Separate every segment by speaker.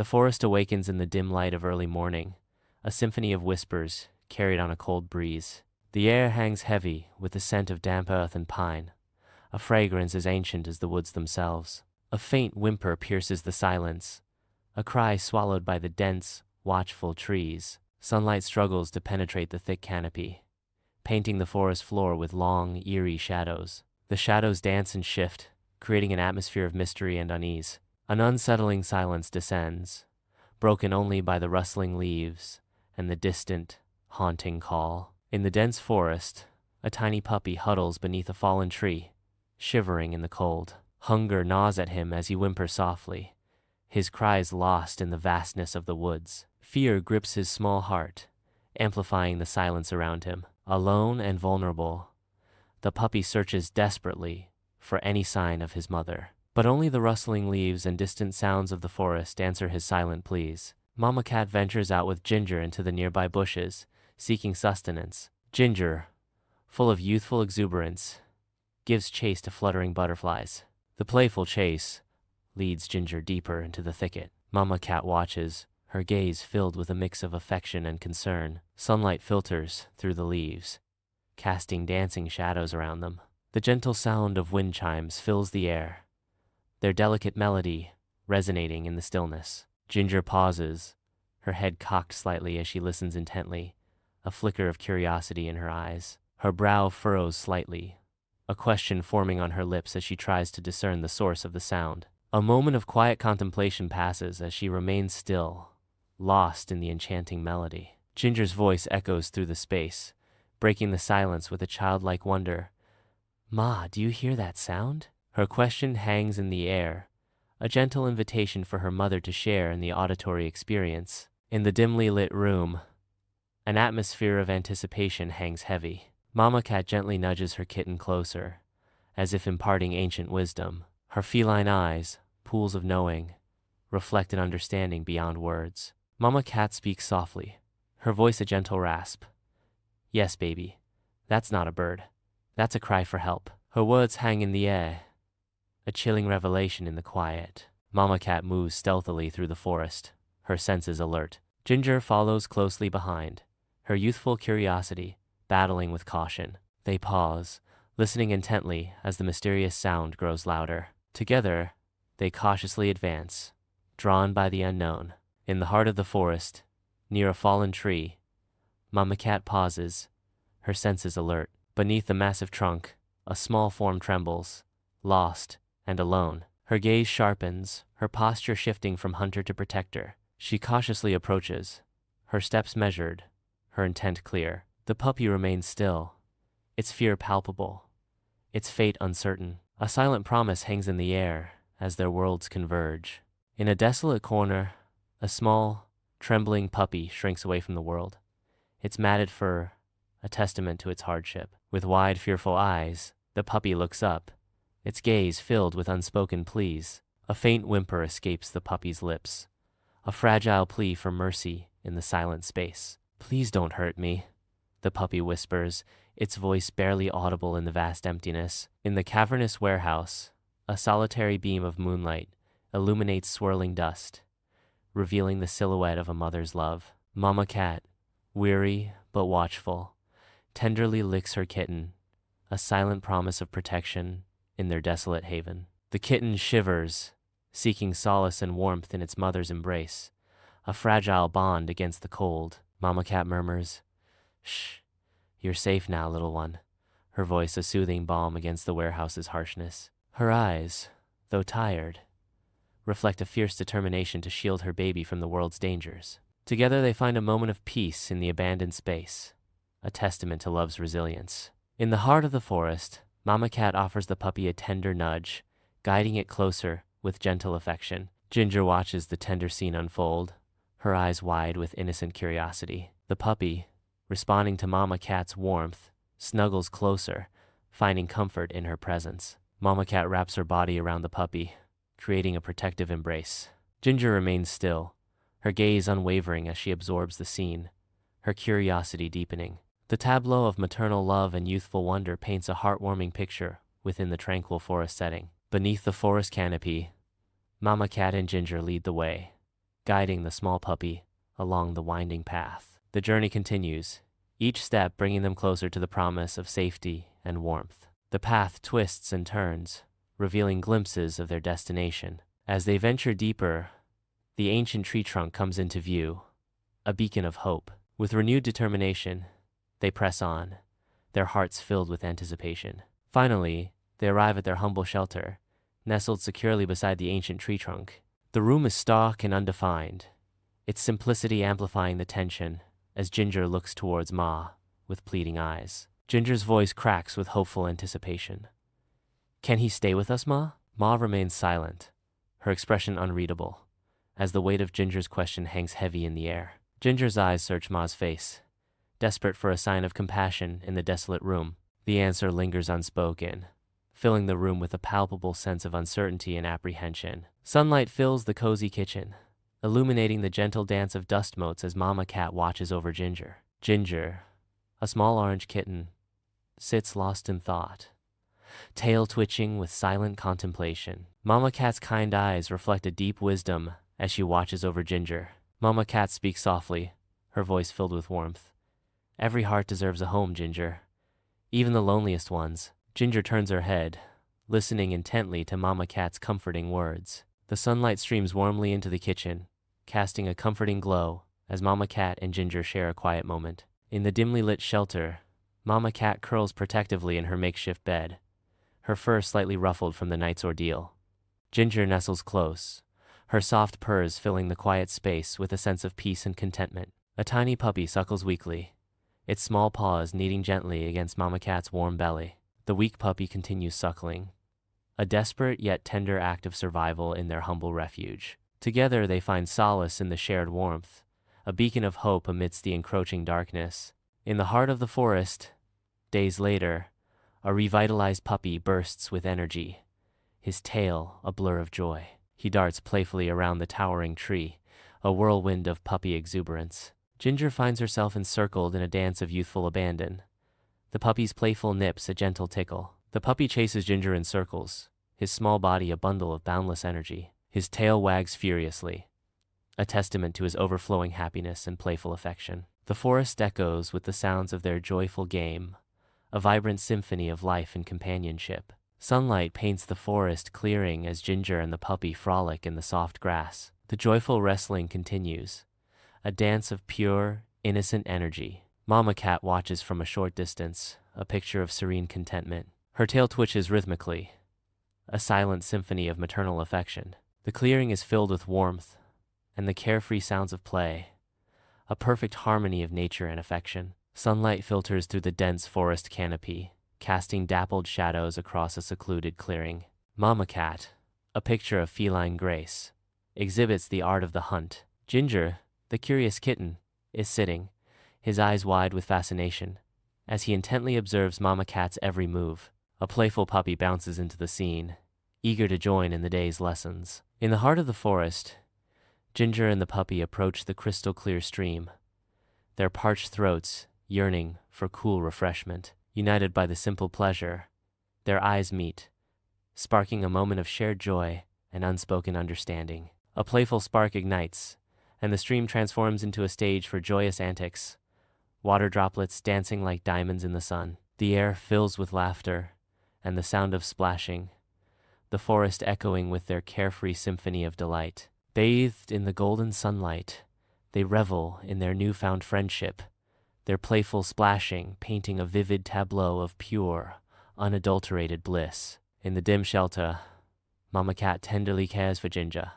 Speaker 1: The forest awakens in the dim light of early morning, a symphony of whispers carried on a cold breeze. The air hangs heavy with the scent of damp earth and pine, a fragrance as ancient as the woods themselves. A faint whimper pierces the silence, a cry swallowed by the dense, watchful trees. Sunlight struggles to penetrate the thick canopy, painting the forest floor with long, eerie shadows. The shadows dance and shift, creating an atmosphere of mystery and unease. An unsettling silence descends, broken only by the rustling leaves and the distant, haunting call. In the dense forest, a tiny puppy huddles beneath a fallen tree, shivering in the cold. Hunger gnaws at him as he whimpers softly, his cries lost in the vastness of the woods. Fear grips his small heart, amplifying the silence around him. Alone and vulnerable, the puppy searches desperately for any sign of his mother. But only the rustling leaves and distant sounds of the forest answer his silent pleas. Mama Cat ventures out with Ginger into the nearby bushes, seeking sustenance. Ginger, full of youthful exuberance, gives chase to fluttering butterflies. The playful chase leads Ginger deeper into the thicket. Mama Cat watches, her gaze filled with a mix of affection and concern. Sunlight filters through the leaves, casting dancing shadows around them. The gentle sound of wind chimes fills the air, their delicate melody resonating in the stillness. Ginger pauses, her head cocked slightly as she listens intently, a flicker of curiosity in her eyes. Her brow furrows slightly, a question forming on her lips as she tries to discern the source of the sound. A moment of quiet contemplation passes as she remains still, lost in the enchanting melody. Ginger's voice echoes through the space, breaking the silence with a childlike wonder. "Ma, do you hear that sound?" Her question hangs in the air, a gentle invitation for her mother to share in the auditory experience. In the dimly lit room, an atmosphere of anticipation hangs heavy. Mama Cat gently nudges her kitten closer, as if imparting ancient wisdom. Her feline eyes, pools of knowing, reflect an understanding beyond words. Mama Cat speaks softly, her voice a gentle rasp. "Yes, baby, that's not a bird. That's a cry for help." Her words hang in the air, a chilling revelation in the quiet. Mama Cat moves stealthily through the forest, her senses alert. Ginger follows closely behind, her youthful curiosity battling with caution. They pause, listening intently as the mysterious sound grows louder. Together, they cautiously advance, drawn by the unknown. In the heart of the forest, near a fallen tree, Mama Cat pauses, her senses alert. Beneath the massive trunk, a small form trembles, lost and alone. Her gaze sharpens, her posture shifting from hunter to protector. She cautiously approaches, her steps measured, her intent clear. The puppy remains still, its fear palpable, its fate uncertain. A silent promise hangs in the air as their worlds converge. In a desolate corner, a small, trembling puppy shrinks away from the world, its matted fur a testament to its hardship. With wide, fearful eyes, the puppy looks up, its gaze filled with unspoken pleas. A faint whimper escapes the puppy's lips, a fragile plea for mercy in the silent space. "Please don't hurt me," the puppy whispers, its voice barely audible in the vast emptiness. In the cavernous warehouse, a solitary beam of moonlight illuminates swirling dust, revealing the silhouette of a mother's love. Mama Cat, weary but watchful, tenderly licks her kitten, a silent promise of protection in their desolate haven. The kitten shivers, seeking solace and warmth in its mother's embrace, a fragile bond against the cold. Mama Cat murmurs, "Shh, you're safe now, little one," her voice a soothing balm against the warehouse's harshness. Her eyes, though tired, reflect a fierce determination to shield her baby from the world's dangers. Together they find a moment of peace in the abandoned space, a testament to love's resilience. In the heart of the forest, Mama Cat offers the puppy a tender nudge, guiding it closer with gentle affection. Ginger watches the tender scene unfold, her eyes wide with innocent curiosity. The puppy, responding to Mama Cat's warmth, snuggles closer, finding comfort in her presence. Mama Cat wraps her body around the puppy, creating a protective embrace. Ginger remains still, her gaze unwavering as she absorbs the scene, her curiosity deepening. The tableau of maternal love and youthful wonder paints a heartwarming picture within the tranquil forest setting. Beneath the forest canopy, Mama Cat and Ginger lead the way, guiding the small puppy along the winding path. The journey continues, each step bringing them closer to the promise of safety and warmth. The path twists and turns, revealing glimpses of their destination. As they venture deeper, the ancient tree trunk comes into view, a beacon of hope. With renewed determination, they press on, their hearts filled with anticipation. Finally, they arrive at their humble shelter, nestled securely beside the ancient tree trunk. The room is stark and undefined, its simplicity amplifying the tension as Ginger looks towards Ma with pleading eyes. Ginger's voice cracks with hopeful anticipation. "Can he stay with us, Ma?" Ma remains silent, her expression unreadable, as the weight of Ginger's question hangs heavy in the air. Ginger's eyes search Ma's face, desperate for a sign of compassion in the desolate room. The answer lingers unspoken, filling the room with a palpable sense of uncertainty and apprehension. Sunlight fills the cozy kitchen, illuminating the gentle dance of dust motes as Mama Cat watches over Ginger. Ginger, a small orange kitten, sits lost in thought, tail twitching with silent contemplation. Mama Cat's kind eyes reflect a deep wisdom as she watches over Ginger. Mama Cat speaks softly, her voice filled with warmth. "Every heart deserves a home, Ginger, even the loneliest ones." Ginger turns her head, listening intently to Mama Cat's comforting words. The sunlight streams warmly into the kitchen, casting a comforting glow as Mama Cat and Ginger share a quiet moment. In the dimly lit shelter, Mama Cat curls protectively in her makeshift bed, her fur slightly ruffled from the night's ordeal. Ginger nestles close, her soft purrs filling the quiet space with a sense of peace and contentment. A tiny puppy suckles weakly, its small paws kneading gently against Mama Cat's warm belly. The weak puppy continues suckling, a desperate yet tender act of survival in their humble refuge. Together they find solace in the shared warmth, a beacon of hope amidst the encroaching darkness. In the heart of the forest, days later, a revitalized puppy bursts with energy, his tail a blur of joy. He darts playfully around the towering tree, a whirlwind of puppy exuberance. Ginger finds herself encircled in a dance of youthful abandon, the puppy's playful nips a gentle tickle. The puppy chases Ginger in circles, his small body a bundle of boundless energy. His tail wags furiously, a testament to his overflowing happiness and playful affection. The forest echoes with the sounds of their joyful game, a vibrant symphony of life and companionship. Sunlight paints the forest clearing as Ginger and the puppy frolic in the soft grass. The joyful wrestling continues, a dance of pure, innocent energy. Mama Cat watches from a short distance, a picture of serene contentment. Her tail twitches rhythmically, a silent symphony of maternal affection. The clearing is filled with warmth and the carefree sounds of play, a perfect harmony of nature and affection. Sunlight filters through the dense forest canopy, casting dappled shadows across a secluded clearing. Mama Cat, a picture of feline grace, exhibits the art of the hunt. Ginger, the curious kitten, is sitting, his eyes wide with fascination, as he intently observes Mama Cat's every move. A playful puppy bounces into the scene, eager to join in the day's lessons. In the heart of the forest, Ginger and the puppy approach the crystal-clear stream, their parched throats yearning for cool refreshment. United by the simple pleasure, their eyes meet, sparking a moment of shared joy and unspoken understanding. A playful spark ignites, and the stream transforms into a stage for joyous antics, water droplets dancing like diamonds in the sun. The air fills with laughter and the sound of splashing, the forest echoing with their carefree symphony of delight. Bathed in the golden sunlight, they revel in their newfound friendship, their playful splashing painting a vivid tableau of pure, unadulterated bliss. In the dim shelter, Mama Cat tenderly cares for Ginger,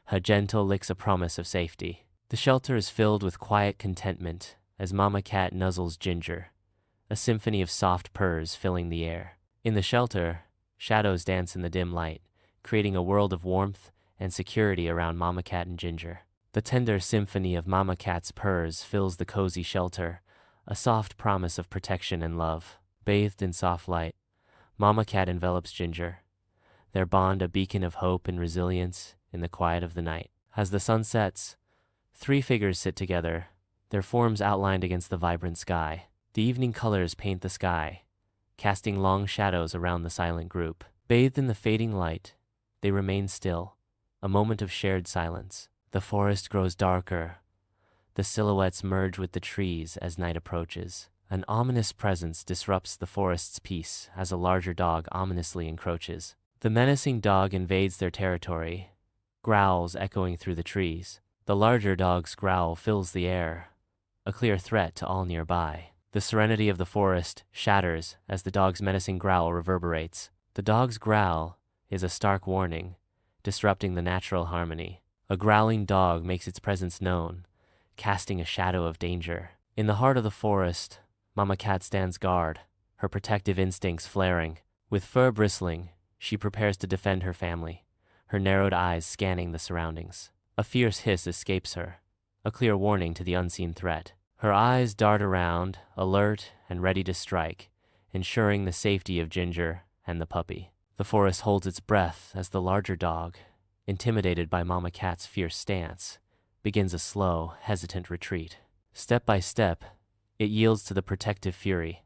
Speaker 1: her gentle licks a promise of safety. The shelter is filled with quiet contentment as Mama Cat nuzzles Ginger, a symphony of soft purrs filling the air. In the shelter, shadows dance in the dim light, creating a world of warmth and security around Mama Cat and Ginger. The tender symphony of Mama Cat's purrs fills the cozy shelter, a soft promise of protection and love. Bathed in soft light, Mama Cat envelops Ginger, their bond a beacon of hope and resilience in the quiet of the night. As the sun sets, three figures sit together, their forms outlined against the vibrant sky. The evening colors paint the sky, casting long shadows around the silent group. Bathed in the fading light, they remain still, a moment of shared silence. The forest grows darker. The silhouettes merge with the trees as night approaches. An ominous presence disrupts the forest's peace as a larger dog ominously encroaches. The menacing dog invades their territory, growls echoing through the trees. The larger dog's growl fills the air, a clear threat to all nearby. The serenity of the forest shatters as the dog's menacing growl reverberates. The dog's growl is a stark warning, disrupting the natural harmony. A growling dog makes its presence known, casting a shadow of danger. In the heart of the forest, Mama Cat stands guard, her protective instincts flaring. With fur bristling, she prepares to defend her family, her narrowed eyes scanning the surroundings. A fierce hiss escapes her, a clear warning to the unseen threat. Her eyes dart around, alert and ready to strike, ensuring the safety of Ginger and the puppy. The forest holds its breath as the larger dog, intimidated by Mama Cat's fierce stance, begins a slow, hesitant retreat. Step by step, it yields to the protective fury,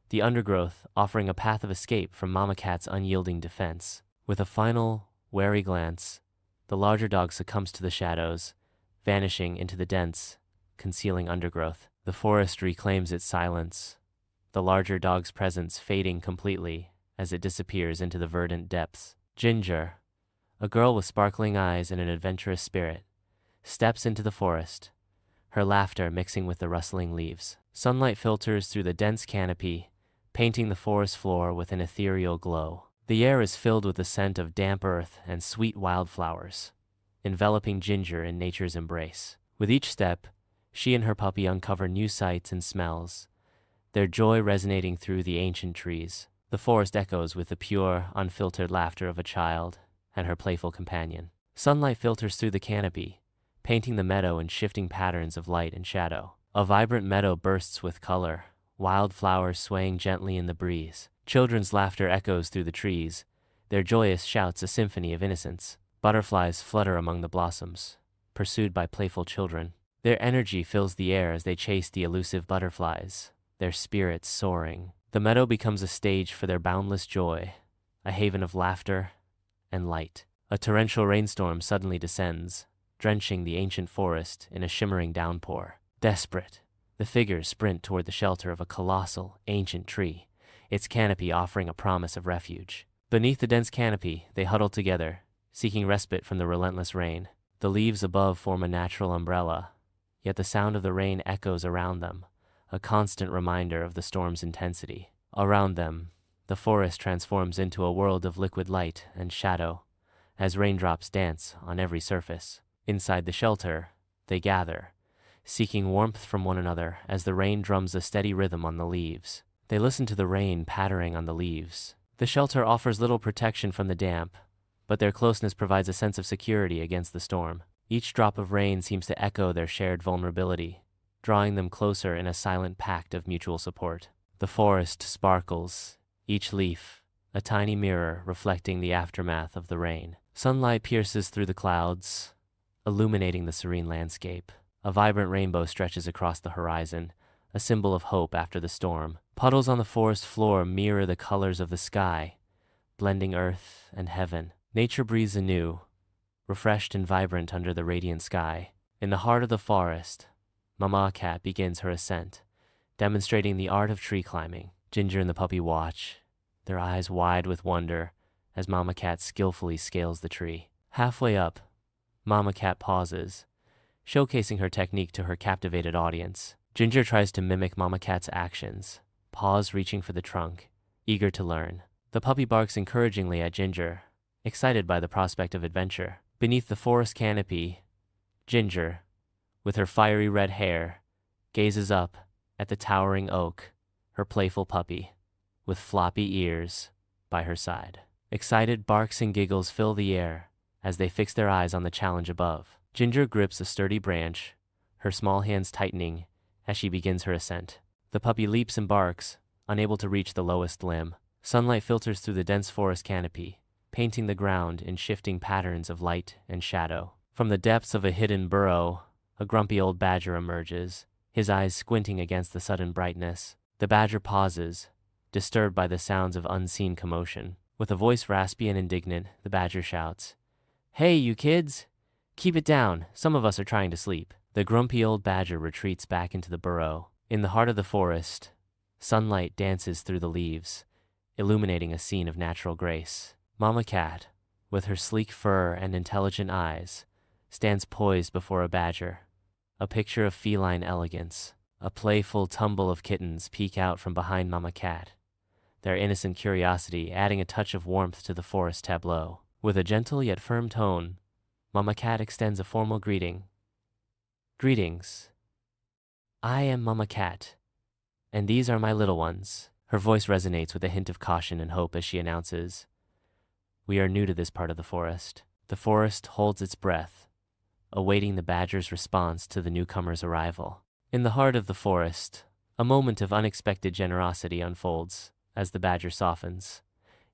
Speaker 1: the undergrowth offering a path of escape from Mama Cat's unyielding defense. With a final, wary glance, the larger dog succumbs to the shadows, vanishing into the dense, concealing undergrowth. The forest reclaims its silence, the larger dog's presence fading completely as it disappears into the verdant depths. Ginger, a girl with sparkling eyes and an adventurous spirit, steps into the forest, her laughter mixing with the rustling leaves. Sunlight filters through the dense canopy, painting the forest floor with an ethereal glow. The air is filled with the scent of damp earth and sweet wildflowers, enveloping Ginger in nature's embrace. With each step, she and her puppy uncover new sights and smells, their joy resonating through the ancient trees. The forest echoes with the pure, unfiltered laughter of a child and her playful companion. Sunlight filters through the canopy, painting the meadow in shifting patterns of light and shadow. A vibrant meadow bursts with color, wildflowers swaying gently in the breeze. Children's laughter echoes through the trees, their joyous shouts a symphony of innocence. Butterflies flutter among the blossoms, pursued by playful children. Their energy fills the air as they chase the elusive butterflies, their spirits soaring. The meadow becomes a stage for their boundless joy, a haven of laughter and light. A torrential rainstorm suddenly descends, drenching the ancient forest in a shimmering downpour. Desperate, the figures sprint toward the shelter of a colossal, ancient tree, its canopy offering a promise of refuge. Beneath the dense canopy, they huddle together, seeking respite from the relentless rain. The leaves above form a natural umbrella, yet the sound of the rain echoes around them, a constant reminder of the storm's intensity. Around them, the forest transforms into a world of liquid light and shadow, as raindrops dance on every surface. Inside the shelter, they gather, seeking warmth from one another as the rain drums a steady rhythm on the leaves. They listen to the rain pattering on the leaves. The shelter offers little protection from the damp, but their closeness provides a sense of security against the storm. Each drop of rain seems to echo their shared vulnerability, drawing them closer in a silent pact of mutual support. The forest sparkles, each leaf a tiny mirror reflecting the aftermath of the rain. Sunlight pierces through the clouds, illuminating the serene landscape. A vibrant rainbow stretches across the horizon, a symbol of hope after the storm. Puddles on the forest floor mirror the colors of the sky, blending earth and heaven. Nature breathes anew, refreshed and vibrant under the radiant sky. In the heart of the forest, Mama Cat begins her ascent, demonstrating the art of tree climbing. Ginger and the puppy watch, their eyes wide with wonder, as Mama Cat skillfully scales the tree. Halfway up, Mama Cat pauses, showcasing her technique to her captivated audience. Ginger tries to mimic Mama Cat's actions, paws reaching for the trunk, eager to learn. The puppy barks encouragingly at Ginger, excited by the prospect of adventure. Beneath the forest canopy, Ginger, with her fiery red hair, gazes up at the towering oak, her playful puppy, with floppy ears, by her side. Excited barks and giggles fill the air as they fix their eyes on the challenge above. Ginger grips a sturdy branch, her small hands tightening as she begins her ascent. The puppy leaps and barks, unable to reach the lowest limb. Sunlight filters through the dense forest canopy, painting the ground in shifting patterns of light and shadow. From the depths of a hidden burrow, a grumpy old badger emerges, his eyes squinting against the sudden brightness. The badger pauses, disturbed by the sounds of unseen commotion. With a voice raspy and indignant, the badger shouts, "Hey, you kids! Keep it down, some of us are trying to sleep. The grumpy old badger retreats back into the burrow. In the heart of the forest, sunlight dances through the leaves, illuminating a scene of natural grace. Mama Cat, with her sleek fur and intelligent eyes, stands poised before a badger, a picture of feline elegance. A playful tumble of kittens peek out from behind Mama Cat, their innocent curiosity adding a touch of warmth to the forest tableau. With a gentle yet firm tone, Mama Cat extends a formal greeting. Greetings. I am Mama Cat, and these are my little ones. Her voice resonates with a hint of caution and hope as she announces, we are new to this part of the forest. The forest holds its breath, awaiting the badger's response to the newcomer's arrival. In the heart of the forest, a moment of unexpected generosity unfolds as the badger softens,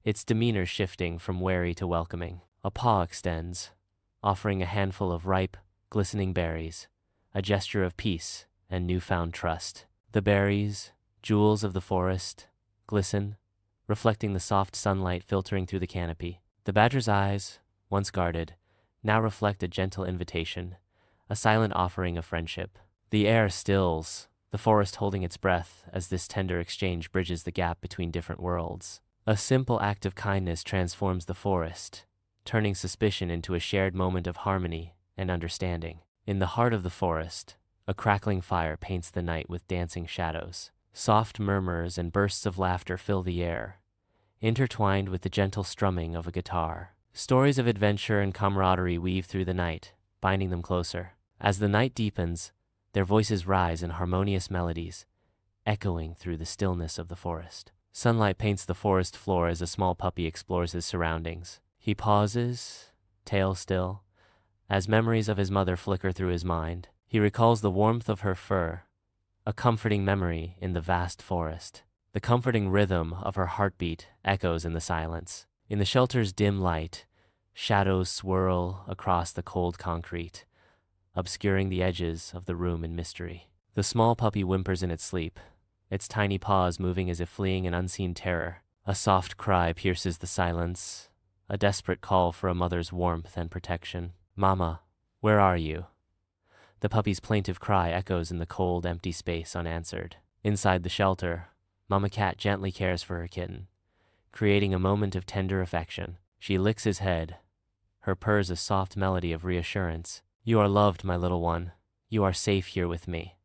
Speaker 1: its demeanor shifting from wary to welcoming. A paw extends, offering a handful of ripe, glistening berries, a gesture of peace and newfound trust. The berries, jewels of the forest, glisten, reflecting the soft sunlight filtering through the canopy. The badger's eyes, once guarded, now reflect a gentle invitation, a silent offering of friendship. The air stills, the forest holding its breath as this tender exchange bridges the gap between different worlds. A simple act of kindness transforms the forest, turning suspicion into a shared moment of harmony and understanding. In the heart of the forest, a crackling fire paints the night with dancing shadows. Soft murmurs and bursts of laughter fill the air, intertwined with the gentle strumming of a guitar. Stories of adventure and camaraderie weave through the night, binding them closer. As the night deepens, their voices rise in harmonious melodies, echoing through the stillness of the forest. Sunlight paints the forest floor as a small puppy explores his surroundings. He pauses, tail still, as memories of his mother flicker through his mind. He recalls the warmth of her fur, a comforting memory in the vast forest. The comforting rhythm of her heartbeat echoes in the silence. In the shelter's dim light, shadows swirl across the cold concrete, obscuring the edges of the room in mystery. The small puppy whimpers in its sleep, its tiny paws moving as if fleeing an unseen terror. A soft cry pierces the silence, a desperate call for a mother's warmth and protection. Mama, where are you? The puppy's plaintive cry echoes in the cold, empty space unanswered. Inside the shelter, Mama Cat gently cares for her kitten, creating a moment of tender affection. She licks his head, her purrs a soft melody of reassurance. You are loved, my little one. You are safe here with me,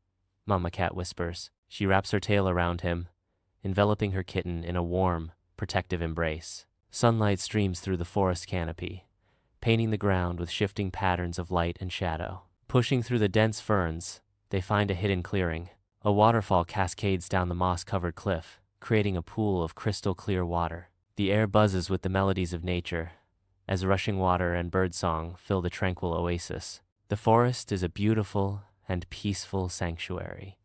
Speaker 1: Mama Cat whispers. She wraps her tail around him, enveloping her kitten in a warm, protective embrace. Sunlight streams through the forest canopy, painting the ground with shifting patterns of light and shadow. Pushing through the dense ferns, they find a hidden clearing. A waterfall cascades down the moss-covered cliff, creating a pool of crystal-clear water. The air buzzes with the melodies of nature, as rushing water and birdsong fill the tranquil oasis. The forest is a beautiful and peaceful sanctuary,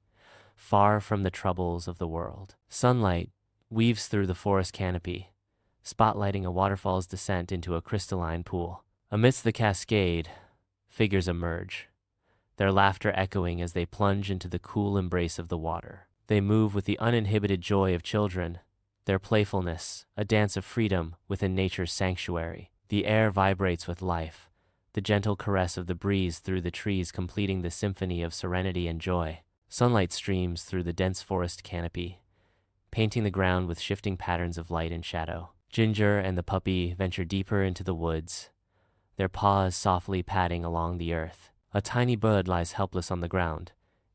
Speaker 1: far from the troubles of the world. Sunlight weaves through the forest canopy, spotlighting a waterfall's descent into a crystalline pool. Amidst the cascade, figures emerge, their laughter echoing as they plunge into the cool embrace of the water. They move with the uninhibited joy of children, their playfulness, a dance of freedom within nature's sanctuary. The air vibrates with life, the gentle caress of the breeze through the trees completing the symphony of serenity and joy. Sunlight streams through the dense forest canopy, painting the ground with shifting patterns of light and shadow. Ginger and the puppy venture deeper into the woods, their paws softly padding along the earth. A tiny bird lies helpless on the ground,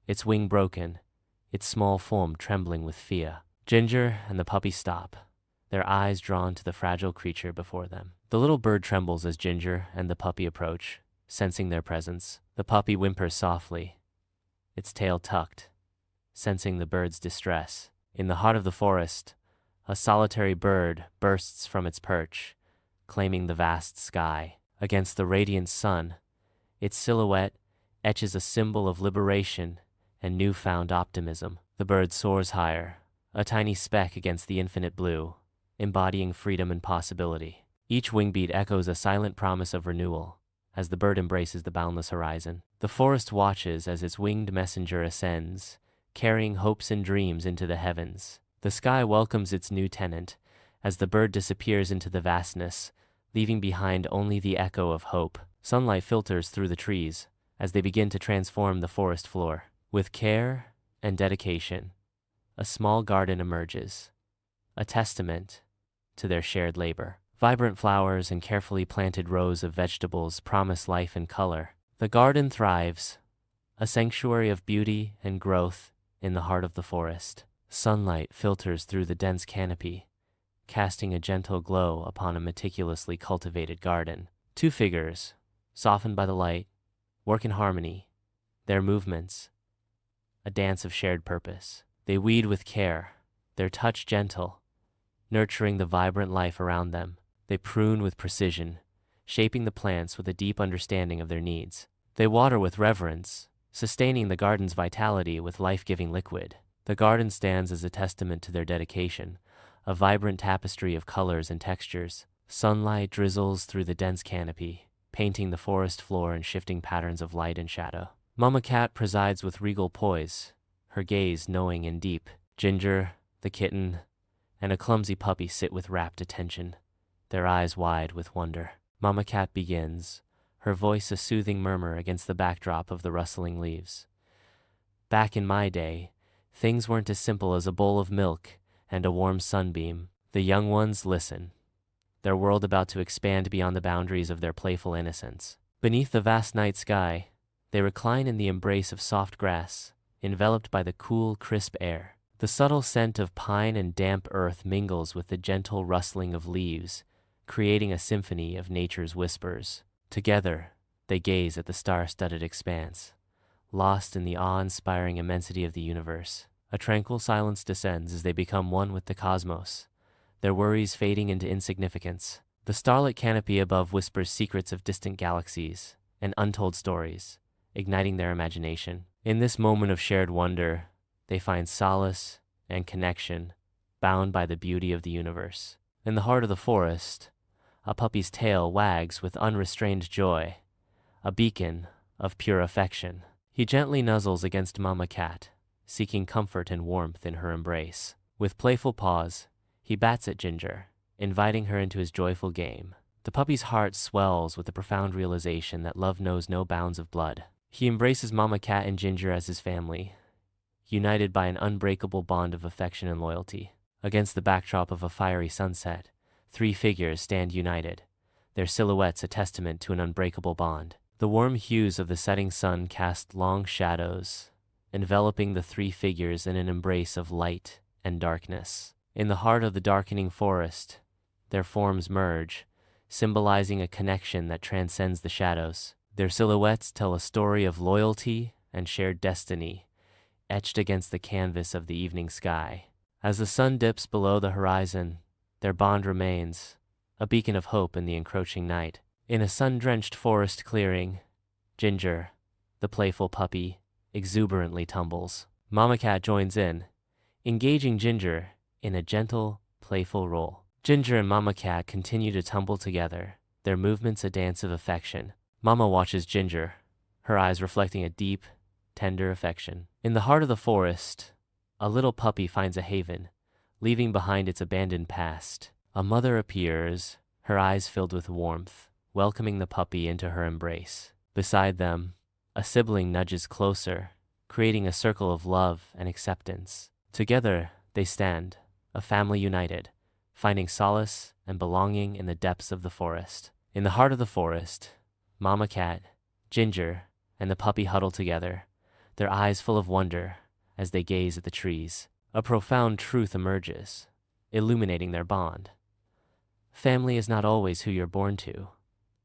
Speaker 1: its wing broken, its small form trembling with fear. Ginger and the puppy stop, their eyes drawn to the fragile creature before them. The little bird trembles as Ginger and the puppy approach, sensing their presence. The puppy whimpers softly, its tail tucked, sensing the bird's distress. In the heart of the forest, a solitary bird bursts from its perch, claiming the vast sky. Against the radiant sun, its silhouette etches a symbol of liberation and newfound optimism. The bird soars higher, a tiny speck against the infinite blue, embodying freedom and possibility. Each wingbeat echoes a silent promise of renewal as the bird embraces the boundless horizon. The forest watches as its winged messenger ascends, carrying hopes and dreams into the heavens. The sky welcomes its new tenant as the bird disappears into the vastness, leaving behind only the echo of hope. Sunlight filters through the trees as they begin to transform the forest floor. With care and dedication, a small garden emerges, a testament to their shared labor. Vibrant flowers and carefully planted rows of vegetables promise life and color. The garden thrives, a sanctuary of beauty and growth in the heart of the forest. Sunlight filters through the dense canopy, casting a gentle glow upon a meticulously cultivated garden. Two figures, softened by the light, work in harmony, their movements, a dance of shared purpose. They weed with care, their touch gentle, nurturing the vibrant life around them. They prune with precision, shaping the plants with a deep understanding of their needs. They water with reverence, sustaining the garden's vitality with life-giving liquid. The garden stands as a testament to their dedication, a vibrant tapestry of colors and textures. Sunlight drizzles through the dense canopy, painting the forest floor in shifting patterns of light and shadow. Mama Cat presides with regal poise, her gaze knowing and deep. Ginger, the kitten, and a clumsy puppy sit with rapt attention, their eyes wide with wonder. Mama Cat begins, her voice a soothing murmur against the backdrop of the rustling leaves. Back in my day, things weren't as simple as a bowl of milk and a warm sunbeam. The young ones listen, their world about to expand beyond the boundaries of their playful innocence. Beneath the vast night sky, they recline in the embrace of soft grass, enveloped by the cool, crisp air. The subtle scent of pine and damp earth mingles with the gentle rustling of leaves, creating a symphony of nature's whispers. Together, they gaze at the star-studded expanse, lost in the awe-inspiring immensity of the universe. A tranquil silence descends as they become one with the cosmos, their worries fading into insignificance. The starlit canopy above whispers secrets of distant galaxies and untold stories, igniting their imagination. In this moment of shared wonder, they find solace and connection, bound by the beauty of the universe. In the heart of the forest, a puppy's tail wags with unrestrained joy, a beacon of pure affection. He gently nuzzles against Mama Cat, seeking comfort and warmth in her embrace. With playful paws, he bats at Ginger, inviting her into his joyful game. The puppy's heart swells with the profound realization that love knows no bounds of blood. He embraces Mama Cat and Ginger as his family, united by an unbreakable bond of affection and loyalty. Against the backdrop of a fiery sunset, three figures stand united, their silhouettes a testament to an unbreakable bond. The warm hues of the setting sun cast long shadows, enveloping the three figures in an embrace of light and darkness. In the heart of the darkening forest, their forms merge, symbolizing a connection that transcends the shadows. Their silhouettes tell a story of loyalty and shared destiny, etched against the canvas of the evening sky. As the sun dips below the horizon, their bond remains, a beacon of hope in the encroaching night. In a sun-drenched forest clearing, Ginger, the playful puppy, exuberantly tumbles. Mama Cat joins in, engaging Ginger in a gentle, playful role. Ginger and Mama Cat continue to tumble together, their movements a dance of affection. Mama watches Ginger, her eyes reflecting a deep, tender affection. In the heart of the forest, a little puppy finds a haven, leaving behind its abandoned past. A mother appears, her eyes filled with warmth, welcoming the puppy into her embrace. Beside them, a sibling nudges closer, creating a circle of love and acceptance. Together, they stand, a family united, finding solace and belonging in the depths of the forest. In the heart of the forest, Mama Cat, Ginger, and the puppy huddle together, their eyes full of wonder as they gaze at the trees. A profound truth emerges, illuminating their bond. Family is not always who you're born to.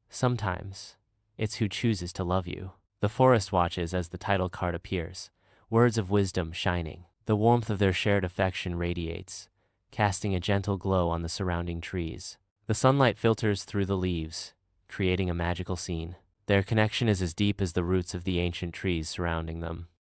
Speaker 1: Sometimes, it's who chooses to love you. The forest watches as the title card appears, words of wisdom shining. The warmth of their shared affection radiates, casting a gentle glow on the surrounding trees. The sunlight filters through the leaves, creating a magical scene. Their connection is as deep as the roots of the ancient trees surrounding them.